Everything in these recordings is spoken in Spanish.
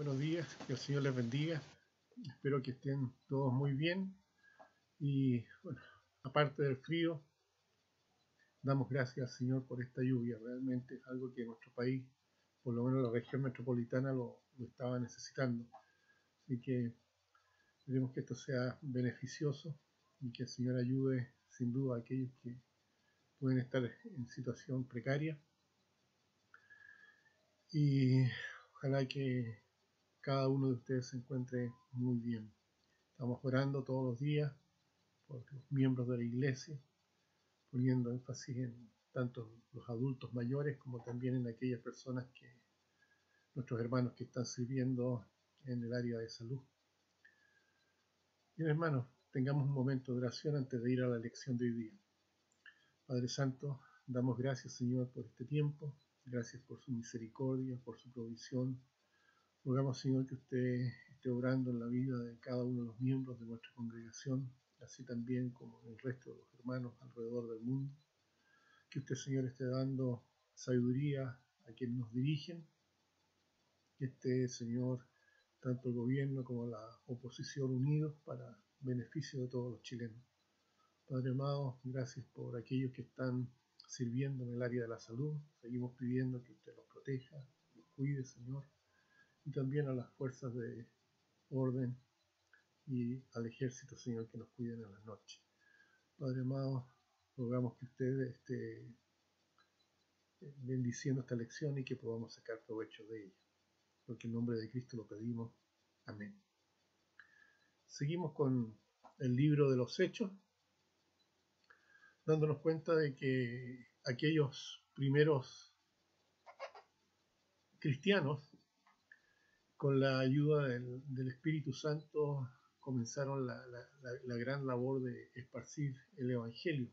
Buenos días, que el Señor les bendiga. Espero que estén todos muy bien. Y bueno, aparte del frío, damos gracias al Señor por esta lluvia. Realmente es algo que nuestro país, por lo menos la región metropolitana, lo estaba necesitando. Así que esperemos que esto sea beneficioso y que el Señor ayude sin duda a aquellos que pueden estar en situación precaria. Y ojalá que cada uno de ustedes se encuentre muy bien. Estamos orando todos los días por los miembros de la iglesia, poniendo énfasis en tanto los adultos mayores como también en aquellas personas nuestros hermanos que están sirviendo en el área de salud. Bien, hermanos, tengamos un momento de oración antes de ir a la lección de hoy día. Padre Santo, damos gracias, Señor, por este tiempo, gracias por su misericordia, por su provisión. Rogamos, Señor, que usted esté obrando en la vida de cada uno de los miembros de nuestra congregación, así también como en el resto de los hermanos alrededor del mundo. Que usted, Señor, esté dando sabiduría a quienes nos dirigen. Que esté, Señor, tanto el gobierno como la oposición unidos para beneficio de todos los chilenos. Padre amado, gracias por aquellos que están sirviendo en el área de la salud. Seguimos pidiendo que usted los proteja, los cuide, Señor. Y también a las fuerzas de orden y al ejército, Señor, que nos cuiden en la noche. Padre amado, rogamos que usted esté bendiciendo esta lección y que podamos sacar provecho de ella. Porque en nombre de Cristo lo pedimos. Amén. Seguimos con el libro de los Hechos, dándonos cuenta de que aquellos primeros cristianos, con la ayuda del Espíritu Santo, comenzaron la gran labor de esparcir el Evangelio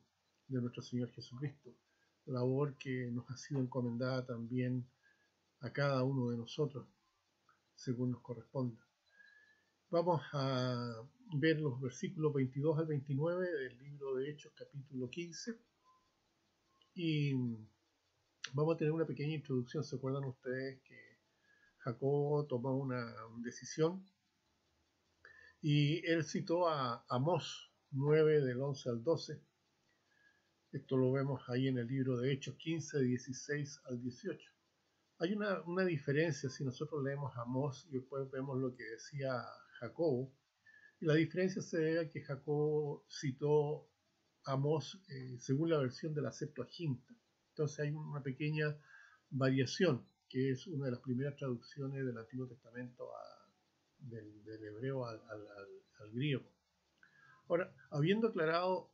de nuestro Señor Jesucristo, labor que nos ha sido encomendada también a cada uno de nosotros, según nos corresponda. Vamos a ver los versículos 22 al 29 del libro de Hechos, capítulo 15, y vamos a tener una pequeña introducción. ¿Se acuerdan ustedes que Jacobo tomó una decisión y él citó a Amós 9 del 11 al 12? Esto lo vemos ahí en el libro de Hechos 15, 16 al 18. Hay una diferencia si nosotros leemos Amós y después vemos lo que decía Jacobo. Y la diferencia se debe a que Jacobo citó a Amós según la versión de la Septuaginta. Entonces hay una pequeña variación, que es una de las primeras traducciones del Antiguo Testamento del hebreo al griego. Ahora, habiendo aclarado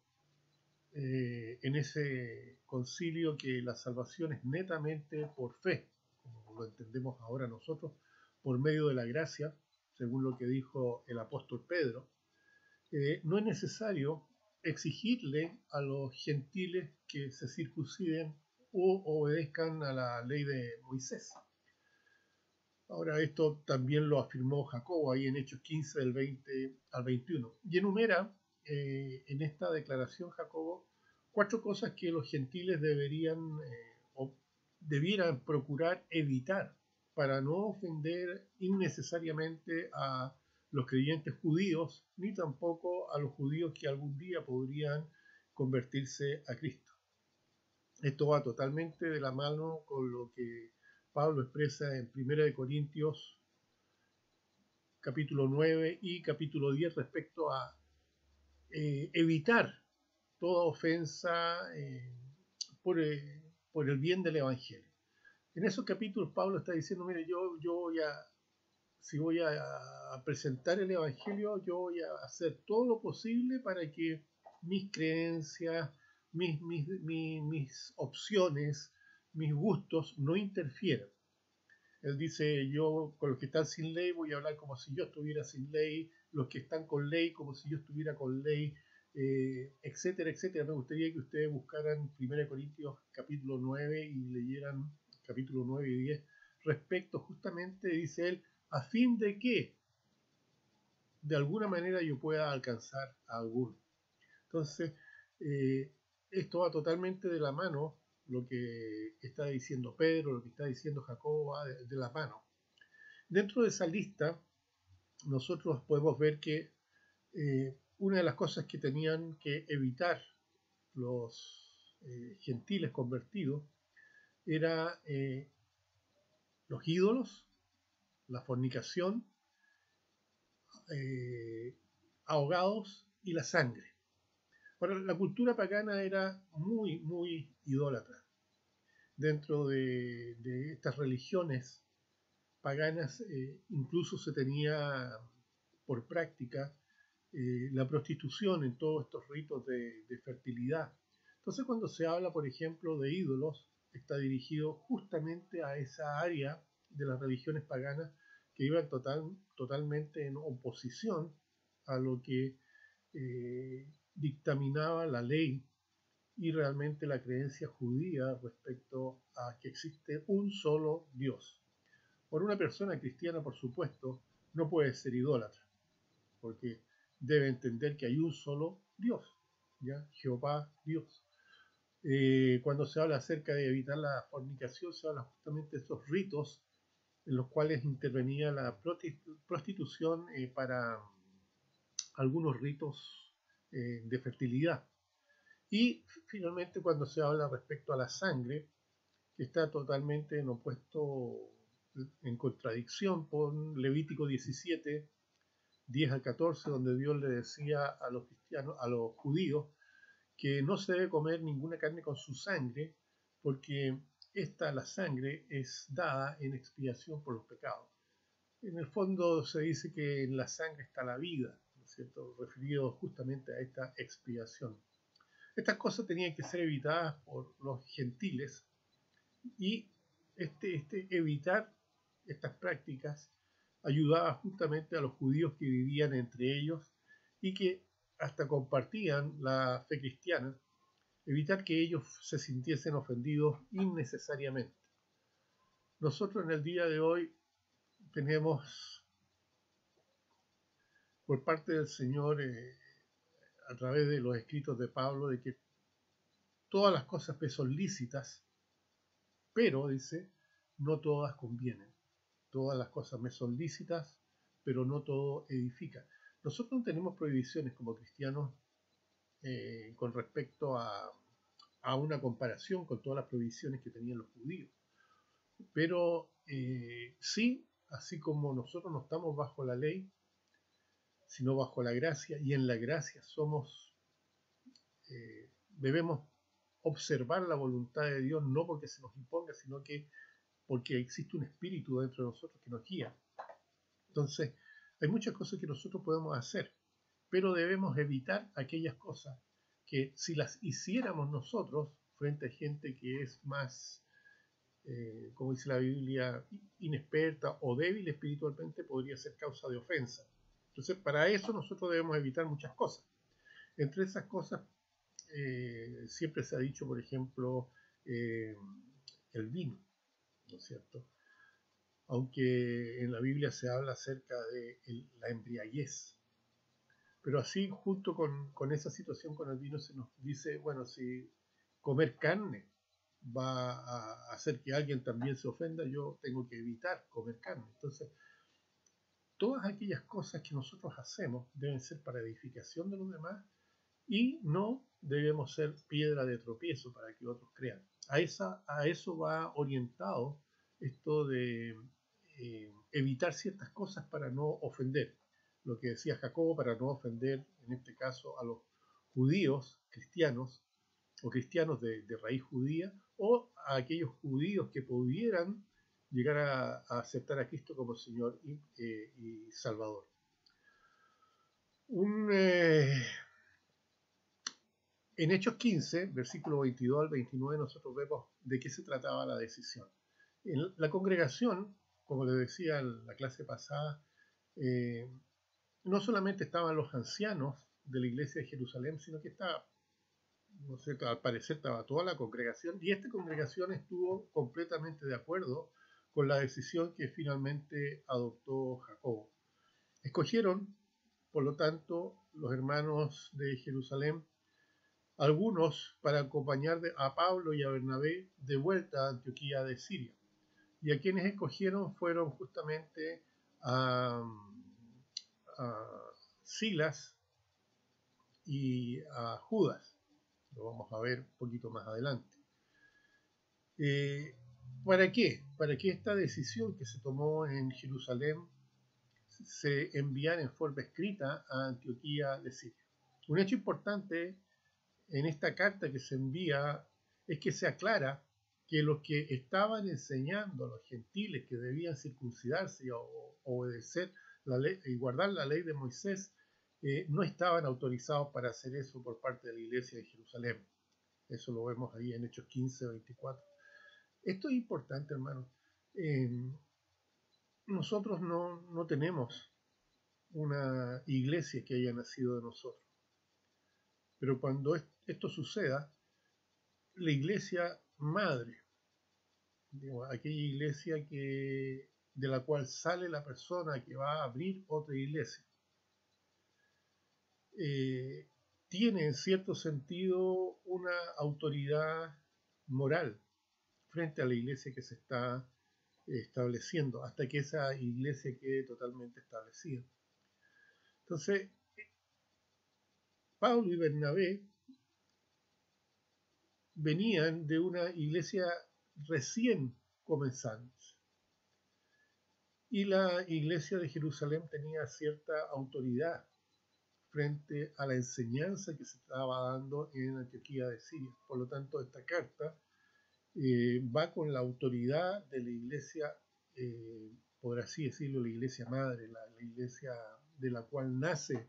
en ese concilio que la salvación es netamente por fe, como lo entendemos ahora nosotros, por medio de la gracia, según lo que dijo el apóstol Pedro, no es necesario exigirle a los gentiles que se circunciden o obedezcan a la ley de Moisés. Ahora, esto también lo afirmó Jacobo ahí en Hechos 15 del 20 al 21. Y enumera en esta declaración Jacobo 4 cosas que los gentiles debieran procurar evitar para no ofender innecesariamente a los creyentes judíos, ni tampoco a los judíos que algún día podrían convertirse a Cristo. Esto va totalmente de la mano con lo que Pablo expresa en 1 Corintios capítulo 9 y capítulo 10 respecto a evitar toda ofensa por el bien del Evangelio. En esos capítulos Pablo está diciendo, mire, si voy a presentar el Evangelio, yo voy a hacer todo lo posible para que mis creencias, mis opciones, mis gustos no interfieran. Él dice, yo con los que están sin ley voy a hablar como si yo estuviera sin ley, los que están con ley como si yo estuviera con ley, etcétera, etcétera. Me gustaría que ustedes buscaran 1 Corintios capítulo 9 y leyeran capítulo 9 y 10 respecto justamente, dice él, a fin de que de alguna manera yo pueda alcanzar a alguno. Entonces, esto va totalmente de la mano, lo que está diciendo Pedro, lo que está diciendo Jacobo va de la mano. Dentro de esa lista, nosotros podemos ver que una de las cosas que tenían que evitar los gentiles convertidos era los ídolos, la fornicación, ahogados y la sangre. Ahora, la cultura pagana era muy, muy idólatra. Dentro de estas religiones paganas incluso se tenía por práctica la prostitución en todos estos ritos de fertilidad. Entonces, cuando se habla, por ejemplo, de ídolos, está dirigido justamente a esa área de las religiones paganas que iban totalmente en oposición a lo que dictaminaba la ley y realmente la creencia judía respecto a que existe un solo Dios. Por una persona cristiana, por supuesto, no puede ser idólatra, porque debe entender que hay un solo Dios, ¿ya? Jehová Dios. Cuando se habla acerca de evitar la fornicación, se habla justamente de esos ritos en los cuales intervenía la prostitución para algunos ritos de fertilidad. Y finalmente cuando se habla respecto a la sangre, que está totalmente en opuesto, en contradicción con Levítico 17, 10 al 14, donde Dios le decía a los cristianos, a los judíos, que no se debe comer ninguna carne con su sangre, porque la sangre, es dada en expiación por los pecados. En el fondo se dice que en la sangre está la vida, ¿no es cierto?, referido justamente a esta expiación. Estas cosas tenían que ser evitadas por los gentiles y evitar estas prácticas ayudaba justamente a los judíos que vivían entre ellos y que hasta compartían la fe cristiana, evitar que ellos se sintiesen ofendidos innecesariamente. Nosotros en el día de hoy tenemos por parte del Señor, a través de los escritos de Pablo, de que todas las cosas me son lícitas, pero, dice, no todas convienen. Todas las cosas me son lícitas, pero no todo edifica. Nosotros no tenemos prohibiciones como cristianos con respecto a una comparación con todas las prohibiciones que tenían los judíos. Pero sí, así como nosotros no estamos bajo la ley, sino bajo la gracia, y en la gracia debemos observar la voluntad de Dios, no porque se nos imponga, sino que porque existe un espíritu dentro de nosotros que nos guía. Entonces, hay muchas cosas que nosotros podemos hacer, pero debemos evitar aquellas cosas que si las hiciéramos nosotros frente a gente que es más, como dice la Biblia, inexperta o débil espiritualmente, podría ser causa de ofensa. Entonces, para eso nosotros debemos evitar muchas cosas. Entre esas cosas, siempre se ha dicho, por ejemplo, el vino, ¿no es cierto? Aunque en la Biblia se habla acerca de la embriaguez. Pero así, junto con esa situación con el vino, se nos dice, bueno, si comer carne va a hacer que alguien también se ofenda, yo tengo que evitar comer carne. Entonces, todas aquellas cosas que nosotros hacemos deben ser para edificación de los demás y no debemos ser piedra de tropiezo para que otros crean. A eso va orientado esto de evitar ciertas cosas para no ofender. Lo que decía Jacobo, para no ofender, en este caso, a los judíos cristianos o cristianos de raíz judía o a aquellos judíos que pudieran llegar a aceptar a Cristo como Señor y Salvador. En Hechos 15, versículo 22 al 29, nosotros vemos de qué se trataba la decisión. En la congregación, como les decía en la clase pasada, no solamente estaban los ancianos de la iglesia de Jerusalén, sino que estaba, no sé, al parecer estaba toda la congregación, y esta congregación estuvo completamente de acuerdo con la decisión que finalmente adoptó Jacobo. Escogieron, por lo tanto, los hermanos de Jerusalén, algunos para acompañar a Pablo y a Bernabé de vuelta a Antioquía de Siria. Y a quienes escogieron fueron justamente a Silas y a Judas. Lo vamos a ver un poquito más adelante. ¿Para qué? Para que esta decisión que se tomó en Jerusalén se enviara en forma escrita a Antioquía de Siria. Un hecho importante en esta carta que se envía es que se aclara que los que estaban enseñando a los gentiles que debían circuncidarse o obedecer la ley y guardar la ley de Moisés, no estaban autorizados para hacer eso por parte de la iglesia de Jerusalén. Eso lo vemos ahí en Hechos 15, 24. Esto es importante, hermano. Nosotros no tenemos una iglesia que haya nacido de nosotros. Pero cuando esto suceda, la iglesia madre, digamos, aquella iglesia de la cual sale la persona que va a abrir otra iglesia, tiene en cierto sentido una autoridad moral frente a la iglesia que se está estableciendo, hasta que esa iglesia quede totalmente establecida. Entonces, Pablo y Bernabé venían de una iglesia recién comenzando. Y la iglesia de Jerusalén tenía cierta autoridad frente a la enseñanza que se estaba dando en Antioquía de Siria. Por lo tanto, esta carta va con la autoridad de la iglesia, por así decirlo, la iglesia madre, la iglesia de la cual nace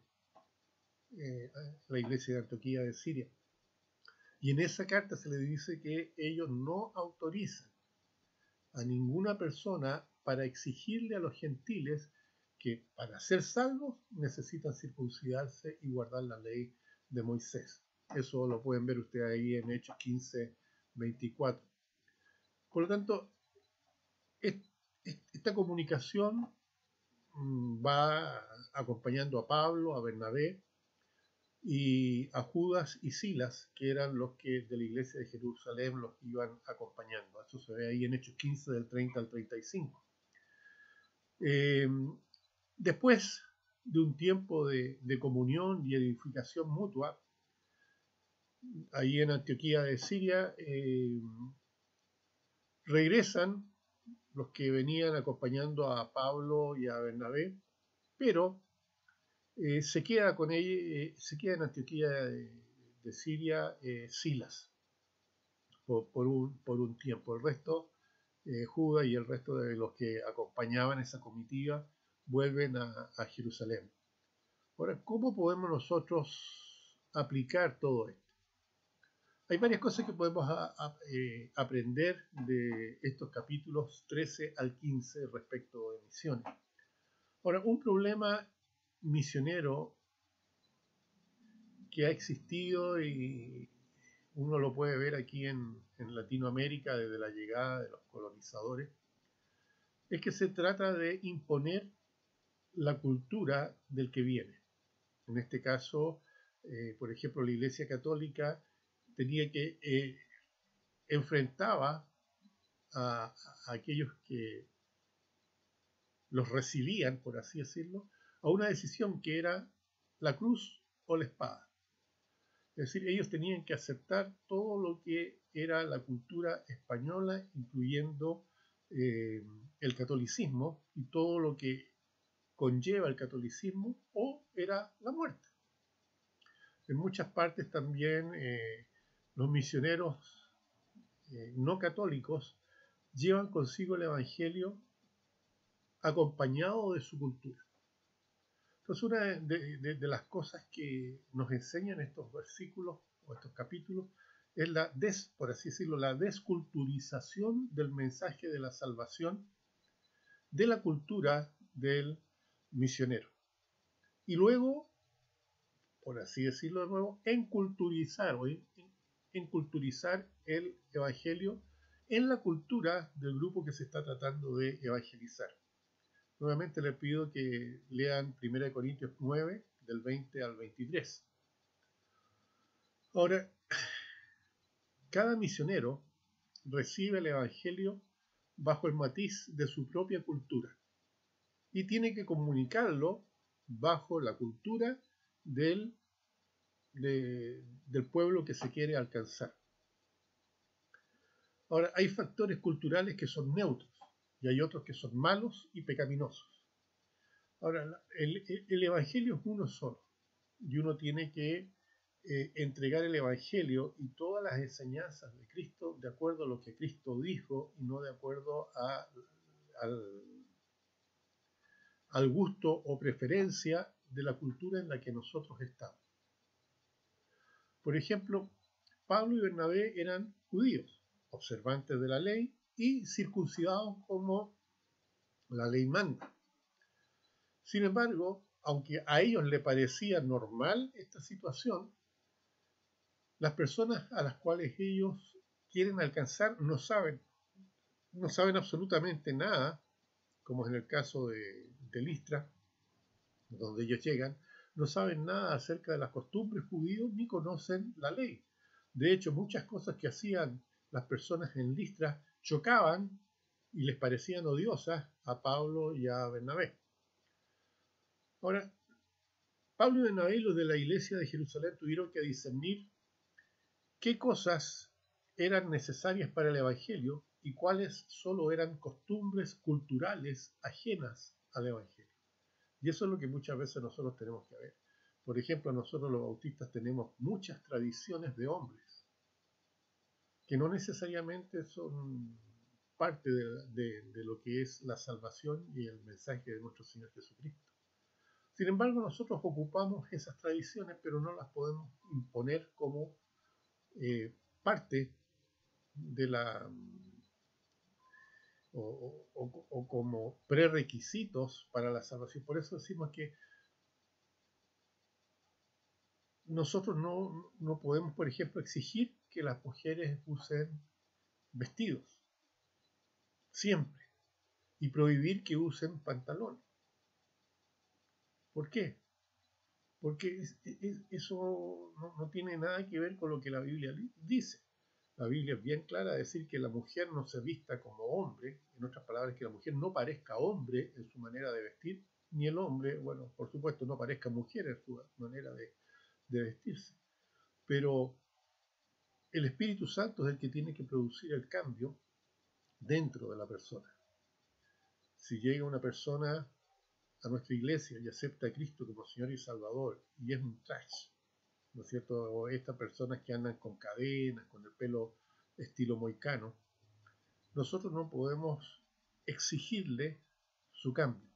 la iglesia de Antioquía de Siria. Y en esa carta se le dice que ellos no autorizan a ninguna persona para exigirle a los gentiles que para ser salvos necesitan circuncidarse y guardar la ley de Moisés. Eso lo pueden ver ustedes ahí en Hechos 15, 24. Por lo tanto, esta comunicación va acompañando a Pablo, a Bernabé y a Judas y Silas, que eran los que de la iglesia de Jerusalén los iban acompañando. Eso se ve ahí en Hechos 15 del 30 al 35. Después de un tiempo de comunión y edificación mutua, ahí en Antioquía de Siria, regresan los que venían acompañando a Pablo y a Bernabé, pero se queda con ella, se queda en Antioquía de Siria Silas por un tiempo. El resto, Judas y el resto de los que acompañaban esa comitiva vuelven a Jerusalén. Ahora, ¿cómo podemos nosotros aplicar todo esto? Hay varias cosas que podemos aprender de estos capítulos 13 al 15 respecto de misiones. Ahora, un problema misionero que ha existido y uno lo puede ver aquí en Latinoamérica desde la llegada de los colonizadores, es que se trata de imponer la cultura del que viene. En este caso, por ejemplo, la Iglesia Católica tenía que enfrentaba a aquellos que los recibían, por así decirlo, a una decisión que era la cruz o la espada. Es decir, ellos tenían que aceptar todo lo que era la cultura española, incluyendo el catolicismo y todo lo que conlleva el catolicismo, o era la muerte. En muchas partes también los misioneros no católicos llevan consigo el Evangelio acompañado de su cultura. Entonces, una de las cosas que nos enseñan estos versículos o estos capítulos es por así decirlo, la desculturización del mensaje de la salvación de la cultura del misionero. Y luego, por así decirlo de nuevo, enculturizar el evangelio en la cultura del grupo que se está tratando de evangelizar. Nuevamente les pido que lean 1 Corintios 9, del 20 al 23. Ahora, cada misionero recibe el evangelio bajo el matiz de su propia cultura y tiene que comunicarlo bajo la cultura del pueblo que se quiere alcanzar. Ahora, hay factores culturales que son neutros y hay otros que son malos y pecaminosos. Ahora, el Evangelio es uno solo y uno tiene que entregar el Evangelio y todas las enseñanzas de Cristo de acuerdo a lo que Cristo dijo y no de acuerdo al gusto o preferencia de la cultura en la que nosotros estamos. Por ejemplo, Pablo y Bernabé eran judíos, observantes de la ley y circuncidados como la ley manda. Sin embargo, aunque a ellos les parecía normal esta situación, las personas a las cuales ellos quieren alcanzar no saben absolutamente nada, como es en el caso de Listra, donde ellos llegan, no saben nada acerca de las costumbres judíos ni conocen la ley. De hecho, muchas cosas que hacían las personas en Listra chocaban y les parecían odiosas a Pablo y a Bernabé. Ahora, Pablo y Bernabé, los de la iglesia de Jerusalén, tuvieron que discernir qué cosas eran necesarias para el Evangelio y cuáles solo eran costumbres culturales ajenas al Evangelio. Y eso es lo que muchas veces nosotros tenemos que ver. Por ejemplo, nosotros los bautistas tenemos muchas tradiciones de hombres que no necesariamente son parte de lo que es la salvación y el mensaje de nuestro Señor Jesucristo. Sin embargo, nosotros ocupamos esas tradiciones, pero no las podemos imponer como parte de la o como prerequisitos para la salvación. Por eso decimos que nosotros no podemos, por ejemplo, exigir que las mujeres usen vestidos siempre y prohibir que usen pantalones. ¿Por qué? Porque eso no tiene nada que ver con lo que la Biblia dice. La Biblia es bien clara a decir que la mujer no se vista como hombre, en otras palabras, que la mujer no parezca hombre en su manera de vestir, ni el hombre, bueno, por supuesto, no parezca mujer en su manera de vestirse. Pero el Espíritu Santo es el que tiene que producir el cambio dentro de la persona. Si llega una persona a nuestra iglesia y acepta a Cristo como Señor y Salvador y es un trash, ¿no es cierto? O estas personas que andan con cadenas, con el pelo estilo moicano, nosotros no podemos exigirle su cambio.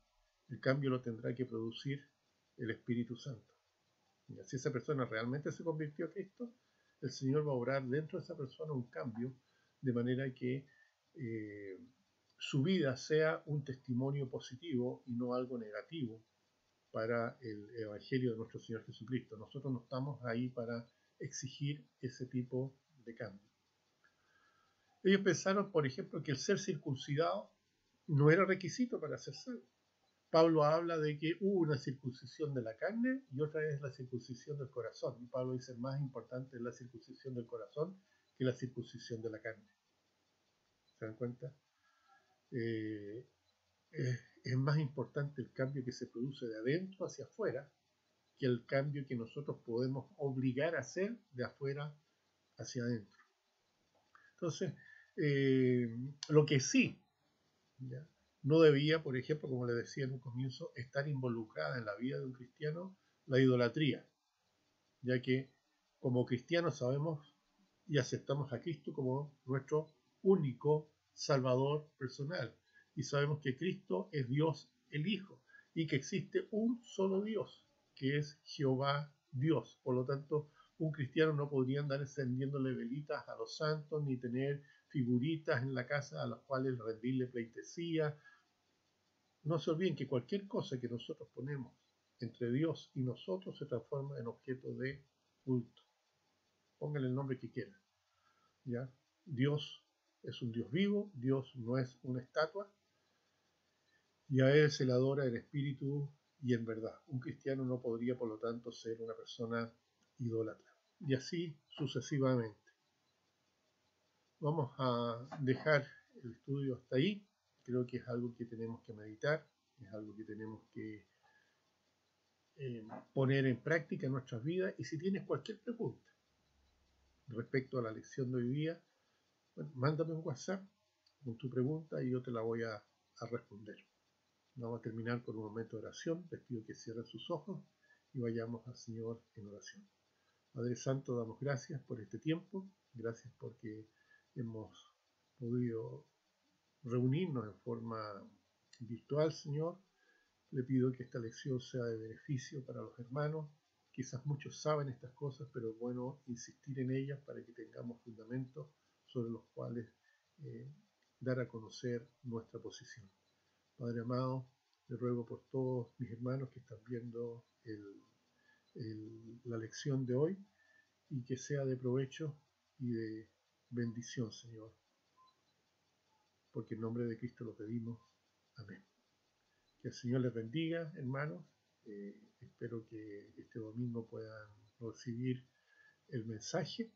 El cambio lo tendrá que producir el Espíritu Santo. Y si esa persona realmente se convirtió a Cristo, el Señor va a obrar dentro de esa persona un cambio de manera que su vida sea un testimonio positivo y no algo negativo para el Evangelio de nuestro Señor Jesucristo. Nosotros no estamos ahí para exigir ese tipo de cambio. Ellos pensaron, por ejemplo, que el ser circuncidado no era requisito para ser salvo. Pablo habla de que hubo una circuncisión de la carne y otra es la circuncisión del corazón. Y Pablo dice, más importante es la circuncisión del corazón que la circuncisión de la carne. ¿Se dan cuenta? Es más importante el cambio que se produce de adentro hacia afuera que el cambio que nosotros podemos obligar a hacer de afuera hacia adentro. Entonces, lo que sí, ¿ya? No debía, por ejemplo, como le decía en un comienzo, estar involucrada en la vida de un cristiano la idolatría, ya que como cristianos sabemos y aceptamos a Cristo como nuestro único Salvador personal, y sabemos que Cristo es Dios el Hijo, y que existe un solo Dios, que es Jehová Dios. Por lo tanto, un cristiano no podría andar encendiéndole velitas a los santos, ni tener figuritas en la casa a las cuales rendirle pleitesía. No se olviden que cualquier cosa que nosotros ponemos entre Dios y nosotros se transforma en objeto de culto. Póngale el nombre que quieran. ¿Ya? Dios es un Dios vivo, Dios no es una estatua, y a Él se le adora en espíritu y en verdad. Un cristiano no podría, por lo tanto, ser una persona idólatra. Y así sucesivamente. Vamos a dejar el estudio hasta ahí. Creo que es algo que tenemos que meditar, es algo que tenemos que poner en práctica en nuestras vidas. Y si tienes cualquier pregunta respecto a la lección de hoy día, bueno, mándame un WhatsApp con tu pregunta y yo te la voy a responder. Vamos a terminar con un momento de oración. Les pido que cierren sus ojos y vayamos al Señor en oración. Padre Santo, damos gracias por este tiempo, gracias porque hemos podido reunirnos en forma virtual, Señor. Le pido que esta lección sea de beneficio para los hermanos. Quizás muchos saben estas cosas, pero es bueno insistir en ellas para que tengamos fundamentos sobre los cuales dar a conocer nuestra posición. Padre amado, le ruego por todos mis hermanos que están viendo la lección de hoy y que sea de provecho y de bendición, Señor. Porque en nombre de Cristo lo pedimos. Amén. Que el Señor les bendiga, hermanos. Espero que este domingo puedan recibir el mensaje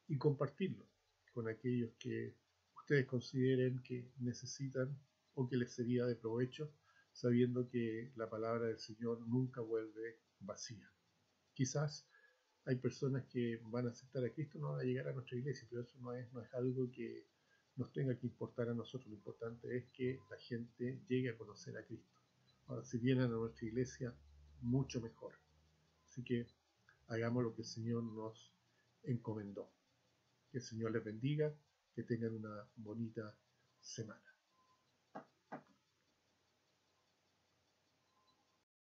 y compartirlo con aquellos que ustedes consideren que necesitan o que les sería de provecho, sabiendo que la palabra del Señor nunca vuelve vacía. Quizás hay personas que van a aceptar a Cristo, no van a llegar a nuestra iglesia, pero eso no es algo que nos tenga que importar a nosotros. Lo importante es que la gente llegue a conocer a Cristo. Ahora, si vienen a nuestra iglesia, mucho mejor. Así que hagamos lo que el Señor nos encomendó. Que el Señor les bendiga, que tengan una bonita semana.